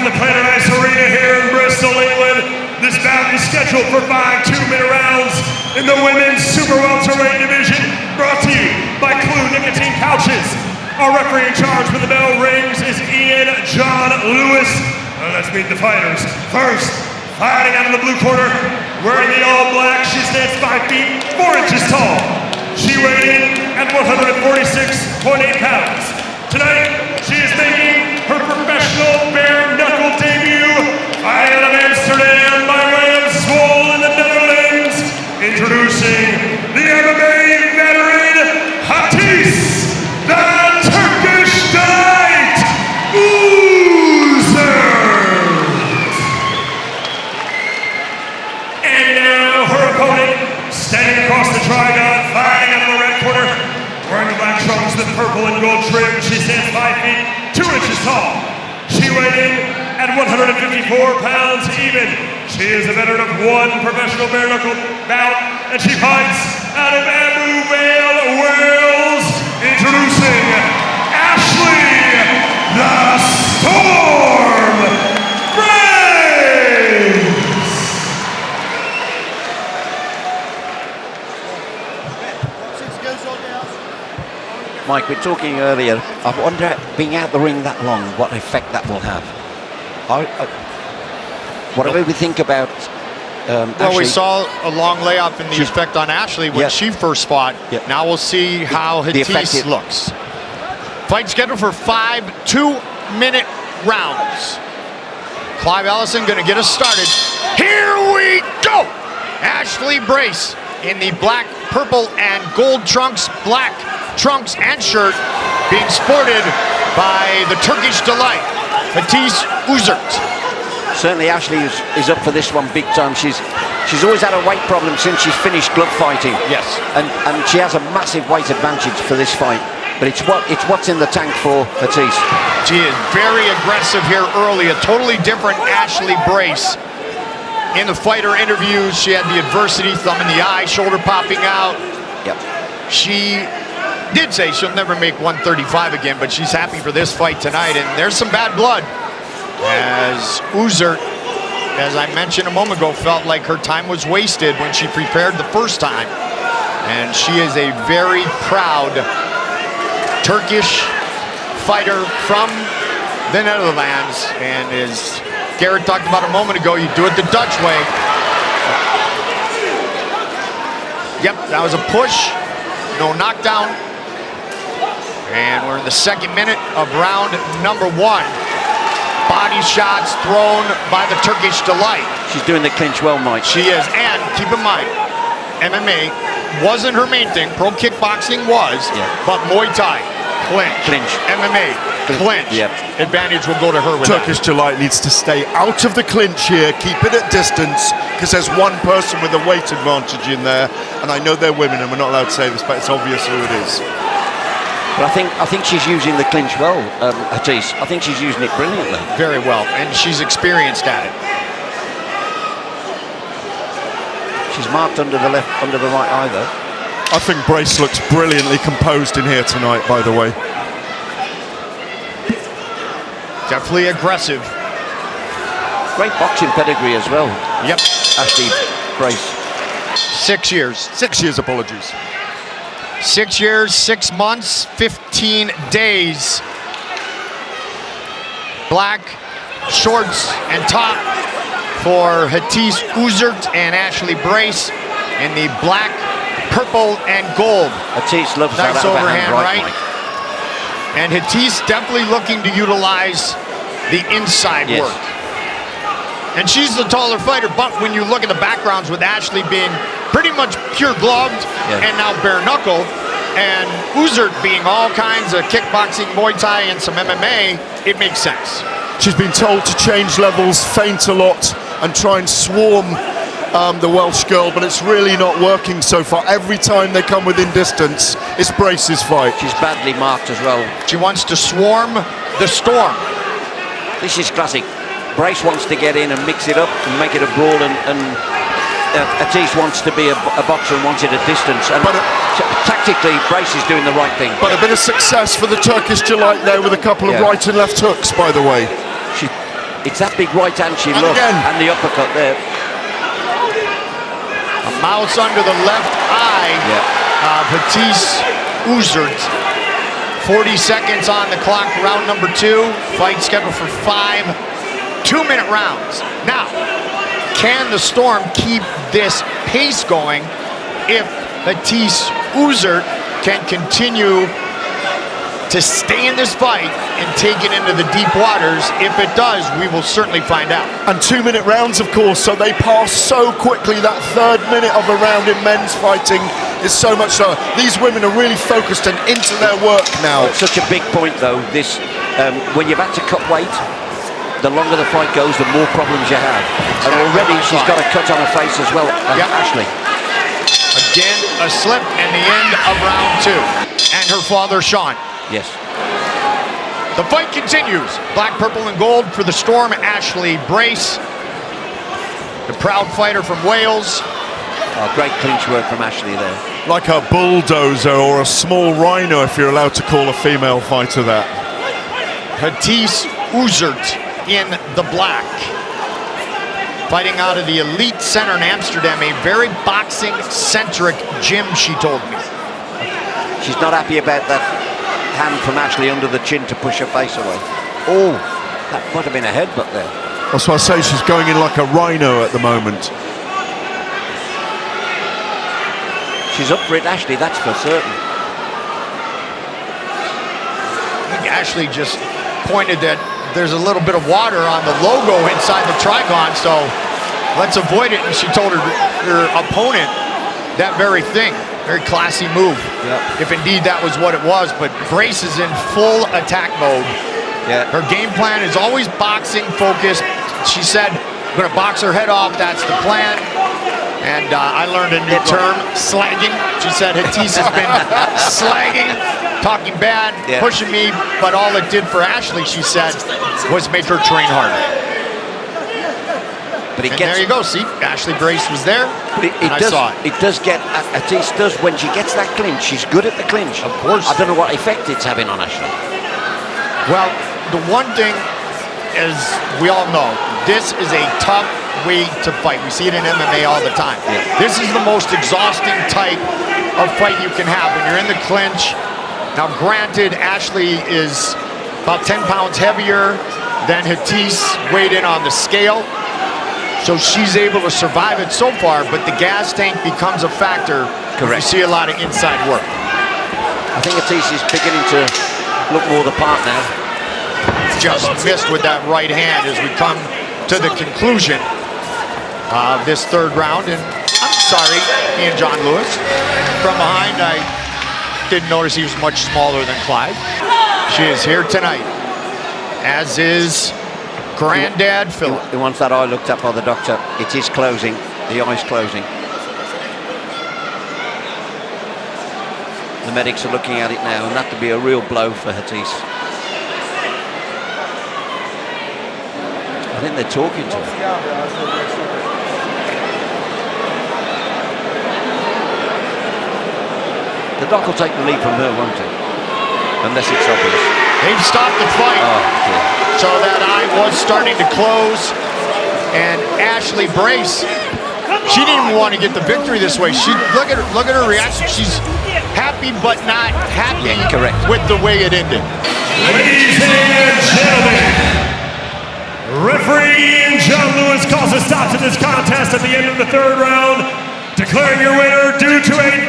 the Planet Ice Arena here in Bristol, England. This bout is scheduled for 5 2-minute rounds in the women's super welterweight division, brought to you by Clue Nicotine Pouches. Our referee in charge for the bell rings is Ian John Lewis. Let's meet the fighters. First, fighting out of the blue corner, wearing the all black, she stands 5 feet 4 inches tall. She weighed in at 146.8 pounds. Tonight, she is making her professional bare knuckle debut, fighting out of Amsterdam by way of Zwolle in the Netherlands. Introducing the MMA veteran, Hatice, the Turkish Delight Özyurt. And now her opponent, standing across the Trigon, fighting out of the red corner, wearing the black trunks with purple and gold trim. She stands 5 feet 2 inches tall. She weighed in at 154 pounds even. She is a veteran of 1 professional bare knuckle bout, and she fights out of Abu Vale, Wales. Introducing Ashley the Storm Brace. Mike, we were talking earlier, I wonder, being out the ring that long, what effect that will have. Whatever we think about well, Ashley, we saw a long layoff in the effect on Ashley when she first fought. Now we'll see how Hatice looks. Fight scheduled for 5 2-minute rounds. Clive Ellison going to get us started. Here we go! Ashley Brace in the black, purple, and gold trunks, black trunks and shirt, being sported by the Turkish Delight, Hatice Özyurt. Certainly Ashley is up for this one big time. She's always had a weight problem since she's finished glove fighting. Yes. And she has a massive weight advantage for this fight. But it's what's in the tank for Hatice. She is very aggressive here early. A totally different Ashley Brace. In the fighter interviews, she had the adversity, thumb in the eye, shoulder popping out. Yep. She did say she'll never make 135 again, but she's happy for this fight tonight. And there's some bad blood, as Özyurt, as I mentioned a moment ago, felt like her time was wasted when she prepared the first time. And she is a very proud Turkish fighter from the Netherlands, and as Garrett talked about a moment ago, you do it the Dutch way. Yep, that was a push, no knockdown. And we're in the 2nd minute of round number 1. Body shots thrown by the Turkish Delight. She's doing the clinch well, Mike. She is, and keep in mind, MMA wasn't her main thing. Pro kickboxing was, but Muay Thai, clinch. MMA, clinch. Yep. Advantage will go to her with Turkish Delight needs to stay out of the clinch here, keep it at distance, because there's one person with a weight advantage in there, and I know they're women, and we're not allowed to say this, but it's obvious who it is. But I think she's using the clinch well, Hatice. I think she's using it brilliantly. Very well, and she's experienced at it. She's marked under the right eye, though. I think Brace looks brilliantly composed in here tonight, by the way. Definitely aggressive. Great boxing pedigree as well. Yep. Ashley Brace. 6 years. 6 years, apologies. 6 years, 6 months, 15 days. Black shorts and top for Hatice Özyurt and Ashley Brace in the black, purple, and gold. Hatice loves that nice overhand right. And Hatice definitely looking to utilize the inside work. And she's the taller fighter, but when you look at the backgrounds with Ashley being pretty much pure gloved and now bare knuckle, and Özyurt being all kinds of kickboxing, Muay Thai, and some MMA, it makes sense. She's been told to change levels, feint a lot, and try and swarm the Welsh girl, but it's really not working so far. Every time they come within distance, it's Brace's fight. She's badly marked as well. She wants to swarm the storm. This is classic. Brace wants to get in and mix it up and make it a brawl, and Hatice wants to be a boxer and wants it at distance. And tactically, Brace is doing the right thing. But a bit of success for the Turkish Delight there with a couple of right and left hooks, by the way. It's that big right hand she loves, and the uppercut there. A mouse under the left eye of Hatice Özyurt. 40 seconds on the clock, round number 2. Fight scheduled for 5 2-minute rounds. Now, can the Storm keep this pace going if Hatice Özyurt can continue to stay in this fight and take it into the deep waters? If it does, we will certainly find out. And 2-minute rounds, of course, so they pass so quickly. That third minute of a round in men's fighting is so much so. These women are really focused and into their work now. It's such a big point, though. This, when you've had to cut weight, the longer the fight goes, the more problems you have. And already she's got a cut on her face as well, Ashley. Again, a slip and the end of round 2. And her father, Sean. Yes. The fight continues. Black, purple, and gold for the Storm, Ashley Brace. The proud fighter from Wales. Oh, great clinch work from Ashley there. Like a bulldozer or a small rhino, if you're allowed to call a female fighter that. Hatice Özyurt in the black. Fighting out of the Elite Center in Amsterdam, a very boxing-centric gym, she told me. She's not happy about that hand from Ashley under the chin to push her face away. Oh, that might have been a headbutt there. That's why I say she's going in like a rhino at the moment. She's up for it, Ashley, that's for certain. I think Ashley just pointed that there's a little bit of water on the logo inside the Trigon, so let's avoid it. And she told her opponent that very thing. Very classy move, if indeed that was what it was. But Brace is in full attack mode. Her game plan is always boxing focused. She said, I'm going to box her head off, that's the plan. And I learned a new term, slagging. She said Hatice has been slagging, talking bad, pushing me, but all it did for Ashley, she said, was make her train harder. But there you go, see, Ashley Brace was there, but it does get, Hatice does, when she gets that clinch, she's good at the clinch. Of course. I don't know what effect it's having on Ashley. Well, the one thing, as we all know, this is a tough way to fight. We see it in MMA all the time. This is the most exhausting type of fight you can have when you're in the clinch. Now, granted, Ashley is about 10 pounds heavier than Hatice weighed in on the scale. So she's able to survive it so far, but the gas tank becomes a factor. Correct. You see a lot of inside work. I think Hatice is beginning to look more the part now. Just missed with that right hand as we come to the conclusion of this third round. And I'm sorry, me and John Lewis. From behind, I didn't notice he was much smaller than Clyde. She is here tonight, as is Granddad Philip. Once that eye looked up by the doctor, it is closing. The eye's closing. The medics are looking at it now, and that could be a real blow for Hatice. I think they're talking to her. The doc will take the lead from her, won't he? Unless it's obvious. They've stopped the fight. So that eye was starting to close. And Ashley Brace, she didn't even want to get the victory this way. She look at her reaction. She's happy but not happy with the way it ended. Ladies and gentlemen, referee John Lewis calls a stop to this contest at the end of the third round, declaring your winner due to a